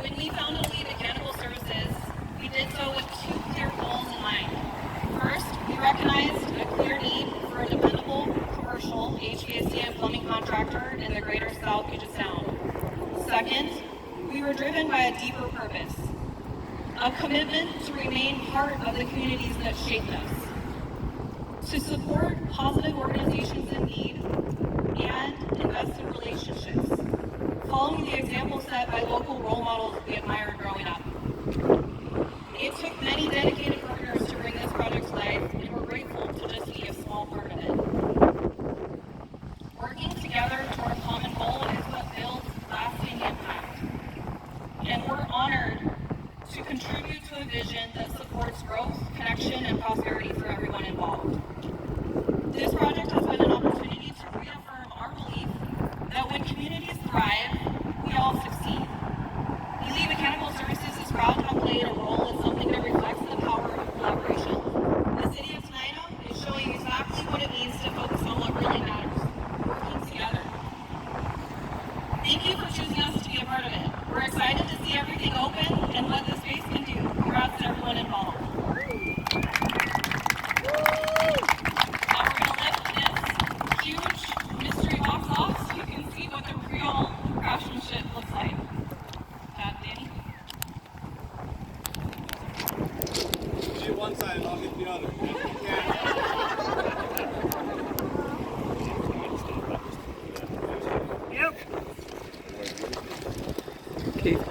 When we found a lead mechanical services, we did so with two clear goals in mind. First, we recognized a clear need for a dependable commercial HVAC and plumbing contractor in the greater South Puget Sound. Second, we were driven by a deeper purpose, a commitment to remain part of the communities that shaped us, to support positive organizations in need, and invest in relationships, following the example set by local role models we admired growing up. It took many dedicated partners to bring this project to life, and we're grateful to just be a small part of it. Working together toward a common goal is what builds lasting impact. And we're honored to contribute to a vision that supports growth, connection, and prosperity for everyone involved. This project has been an opportunity to reaffirm our belief that when communities thrive, we all succeed. Elite Mechanical Services is proud to have played a role in something that reflects the power of collaboration. The City of Tenino is showing exactly what it means to focus on what really matters, working together. Thank you for choosing us to be a part of it. We're excited to see everything open and what this space can do. Congrats to everyone involved. Now we're going to lift this huge mystery box off so you can see what the real craftsmanship looks like. Danny? Do one side and I'll hit the other. Yep. Keith.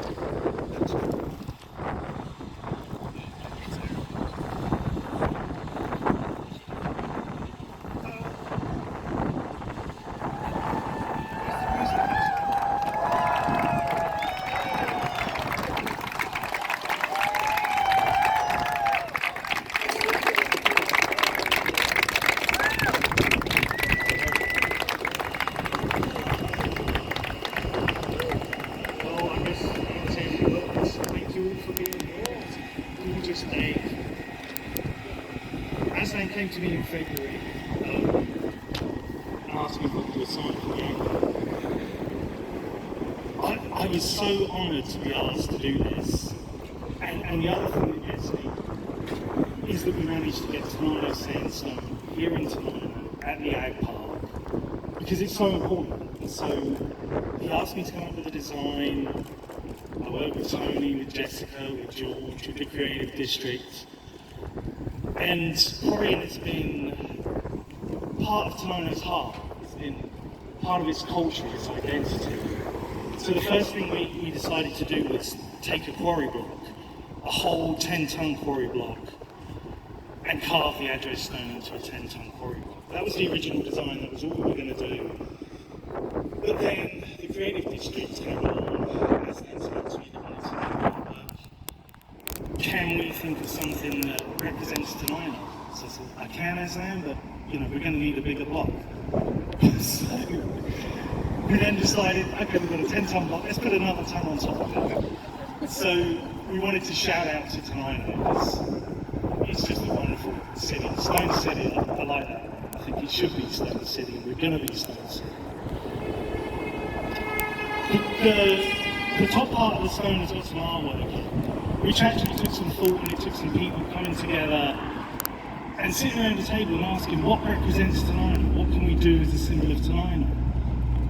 As they came to me in February, asked me what to assign for the I was so honoured to be asked to do this. And the other thing that gets me is that we managed to get Tenino Sandstone here in Tenino at the Ag Park because it's so important. And so he asked me to come up with a design. I worked with Tony, with Jessica, with George, with the Creative District. And quarrying has been part of Tenino's heart. It's been part of its culture, its identity. So the first thing we decided to do was take a quarry block, a whole 10-ton quarry block, and carve the address stone into a 10-ton quarry block. That was the original design, that was all we were going to do. But then the Creative District came along, as they said to me, they wanted to make artwork. Can we think of something that represents Tenino? So I said, I can, Aslan, but we're going to need a bigger block. So we then decided, okay, we've got a 10-ton block, let's put another ton on top of it. So we wanted to shout out to Tenino because it's just a wonderful city. Stone City, I like that. I think it should be Stone City, and we're going to be Stone City. The top part of the stone has got some artwork, which actually took some thought and it took some people coming together and sitting around the table and asking what represents Tenino, what can we do as a symbol of Tenino?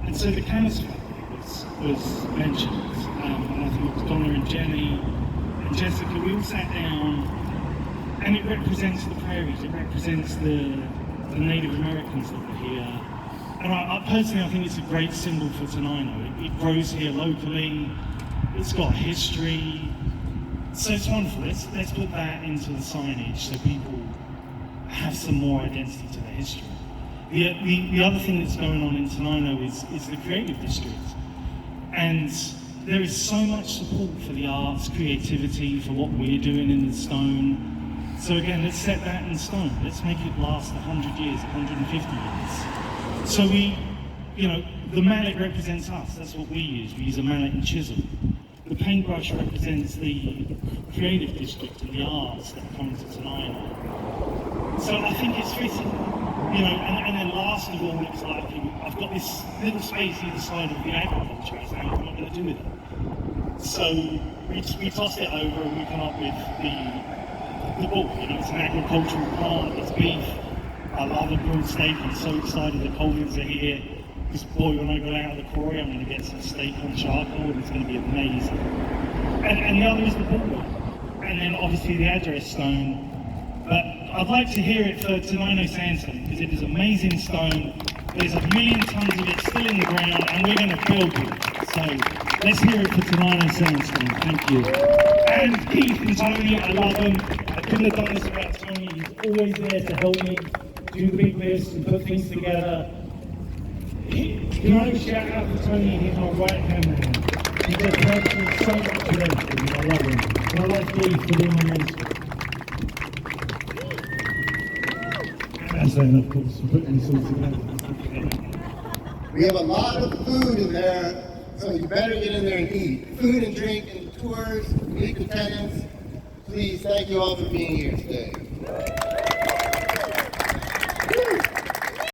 And so the Canis family was mentioned, and I think it was Donna and Jenny and Jessica. We all sat down, and it represents the prairies, it represents the Native Americans that were here. And I personally, I think it's a great symbol for Tenino. It grows here locally, it's got history, so it's wonderful. Let's put that into the signage so people have some more identity to their history. The other thing that's going on in Tenino is the Creative District. And there is so much support for the arts, creativity, for what we're doing in the stone. So again, let's set that in stone. Let's make it last 100 years, 150 years. So the mallet represents us, that's what we use. We use a mallet and chisel. The paintbrush represents the Creative District and the arts that come to Tenino. So I think it's fitting, and then last of all, it's like, I've got this little space either side of the agriculture, what am I going to do with it? So we tossed it over and we come up with the ball. You know, it's an agricultural plant, it's beef. I love a grilled steak. I'm so excited the Colvins are here. Because boy, when I go out of the quarry, I'm going to get some steak on charcoal and it's going to be amazing. And the other is the ball. And then obviously the address stone. But I'd like to hear it for Tenino Sandstone because it is amazing stone. There's 1 million tons of it still in the ground and we're going to build it. So let's hear it for Tenino Sandstone. Thank you. And Keith and Tony, I love them. I couldn't have done this without Tony. He's always there to help me do the big list and put things together. Can I shout out to Tony? He's my right hand man. He just helps me so much with everything. I love him. And I like Keith for being my mentor. And then, of course, for putting this all together. We have a lot of food in there, so you better get in there and eat. Food and drink and tours, meet the tenants. Please, thank you all for being here today.